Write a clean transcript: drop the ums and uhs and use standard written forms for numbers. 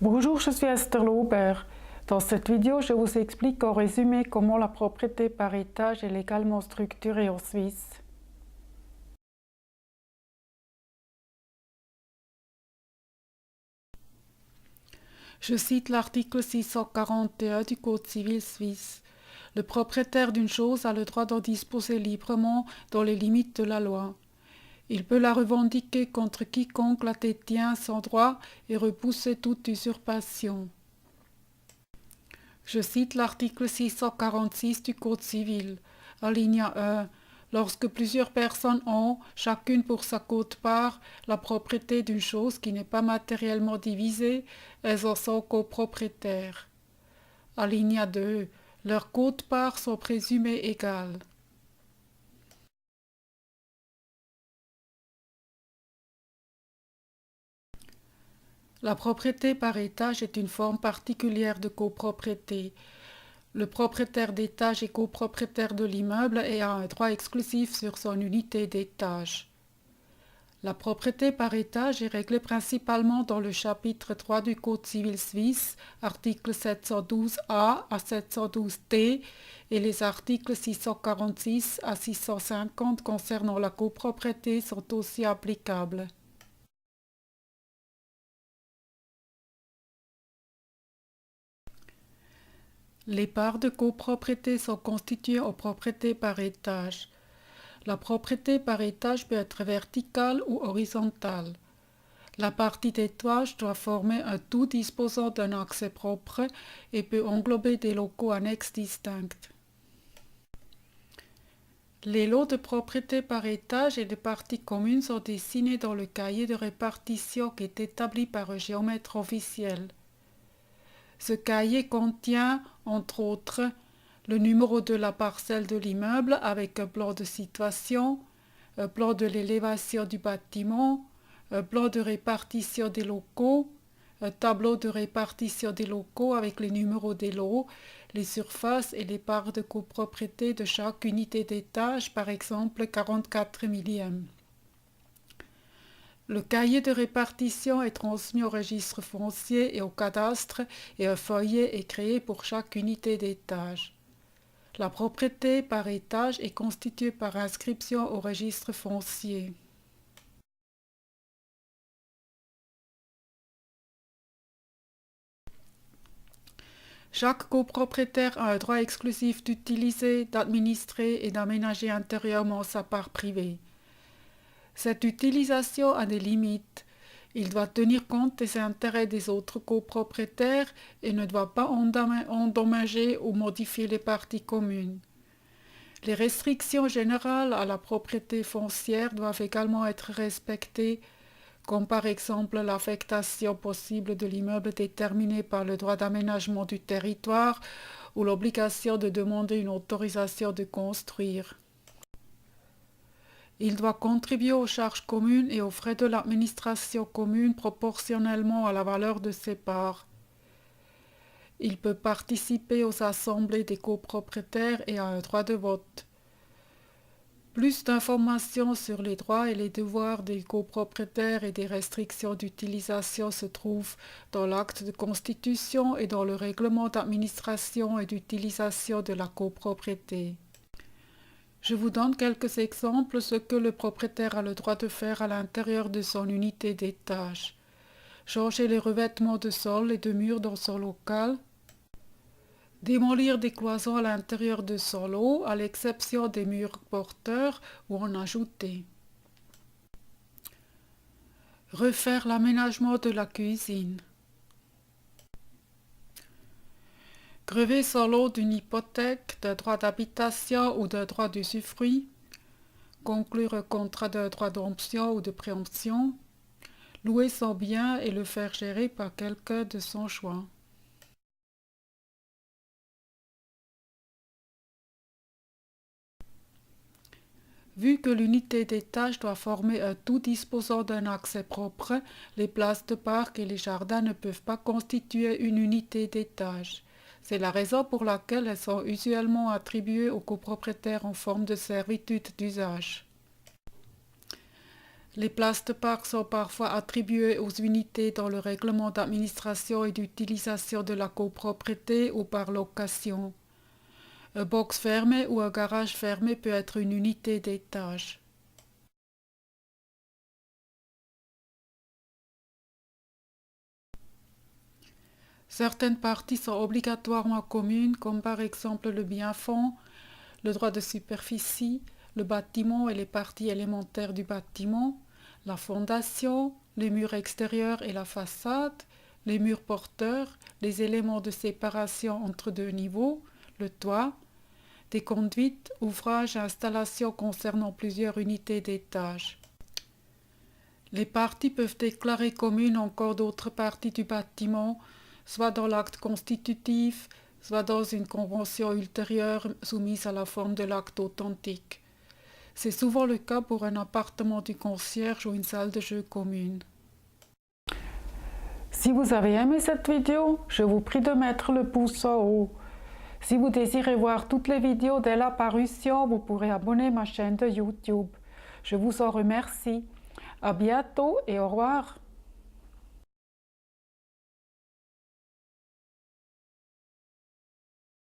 Bonjour, je suis Esther Laubert. Dans cette vidéo, je vous explique en résumé comment la propriété par étage est légalement structurée en Suisse. Je cite l'article 641 du Code civil suisse. Le propriétaire d'une chose a le droit d'en disposer librement dans les limites de la loi. Il peut la revendiquer contre quiconque la détient sans droit et repousser toute usurpation. Je cite l'article 646 du Code civil, alinéa 1. Lorsque plusieurs personnes ont, chacune pour sa quote-part, la propriété d'une chose qui n'est pas matériellement divisée, elles en sont copropriétaires. Alinéa 2. Leurs quote-parts sont présumées égales. La propriété par étage est une forme particulière de copropriété. Le propriétaire d'étage est copropriétaire de l'immeuble et a un droit exclusif sur son unité d'étage. La propriété par étage est réglée principalement dans le chapitre 3 du Code civil suisse, articles 712a à 712t, et les articles 646 à 650 concernant la copropriété sont aussi applicables. Les parts de copropriété sont constituées en propriété par étage. La propriété par étage peut être verticale ou horizontale. La partie d'étage doit former un tout disposant d'un accès propre et peut englober des locaux annexes distincts. Les lots de propriété par étage et de parties communes sont dessinés dans le cahier de répartition qui est établi par un géomètre officiel. Ce cahier contient, entre autres, le numéro de la parcelle de l'immeuble avec un plan de situation, un plan de l'élévation du bâtiment, un plan de répartition des locaux, un tableau de répartition des locaux avec les numéros des lots, les surfaces et les parts de copropriété de chaque unité d'étage, par exemple 44 millième. Le cahier de répartition est transmis au registre foncier et au cadastre et un feuillet est créé pour chaque unité d'étage. La propriété par étage est constituée par inscription au registre foncier. Chaque copropriétaire a un droit exclusif d'utiliser, d'administrer et d'aménager intérieurement sa part privée. Cette utilisation a des limites. Il doit tenir compte des intérêts des autres copropriétaires et ne doit pas endommager ou modifier les parties communes. Les restrictions générales à la propriété foncière doivent également être respectées, comme par exemple l'affectation possible de l'immeuble déterminée par le droit d'aménagement du territoire ou l'obligation de demander une autorisation de construire. Il doit contribuer aux charges communes et aux frais de l'administration commune proportionnellement à la valeur de ses parts. Il peut participer aux assemblées des copropriétaires et a un droit de vote. Plus d'informations sur les droits et les devoirs des copropriétaires et des restrictions d'utilisation se trouvent dans l'acte de constitution et dans le règlement d'administration et d'utilisation de la copropriété. Je vous donne quelques exemples de ce que le propriétaire a le droit de faire à l'intérieur de son unité d'étage. Changer les revêtements de sol et de murs dans son local. Démolir des cloisons à l'intérieur de son lot, à l'exception des murs porteurs, ou en ajouter. Refaire l'aménagement de la cuisine. Grever son lot d'une hypothèque, d'un droit d'habitation ou d'un droit d'usufruit. Conclure un contrat d'un droit d'option ou de préemption. Louer son bien et le faire gérer par quelqu'un de son choix. Vu que l'unité d'étage doit former un tout disposant d'un accès propre, les places de parc et les jardins ne peuvent pas constituer une unité d'étage. C'est la raison pour laquelle elles sont usuellement attribuées aux copropriétaires en forme de servitude d'usage. Les places de parc sont parfois attribuées aux unités dans le règlement d'administration et d'utilisation de la copropriété ou par location. Un box fermé ou un garage fermé peut être une unité d'étage. Certaines parties sont obligatoirement communes, comme par exemple le bien-fond, le droit de superficie, le bâtiment et les parties élémentaires du bâtiment, la fondation, les murs extérieurs et la façade, les murs porteurs, les éléments de séparation entre deux niveaux, le toit, des conduites, ouvrages et installations concernant plusieurs unités d'étage. Les parties peuvent déclarer communes encore d'autres parties du bâtiment, soit dans l'acte constitutif, soit dans une convention ultérieure soumise à la forme de l'acte authentique. C'est souvent le cas pour un appartement du concierge ou une salle de jeu commune. Si vous avez aimé cette vidéo, je vous prie de mettre le pouce en haut. Si vous désirez voir toutes les vidéos dès la parution, vous pourrez abonner ma chaîne de YouTube. Je vous en remercie. À bientôt et au revoir.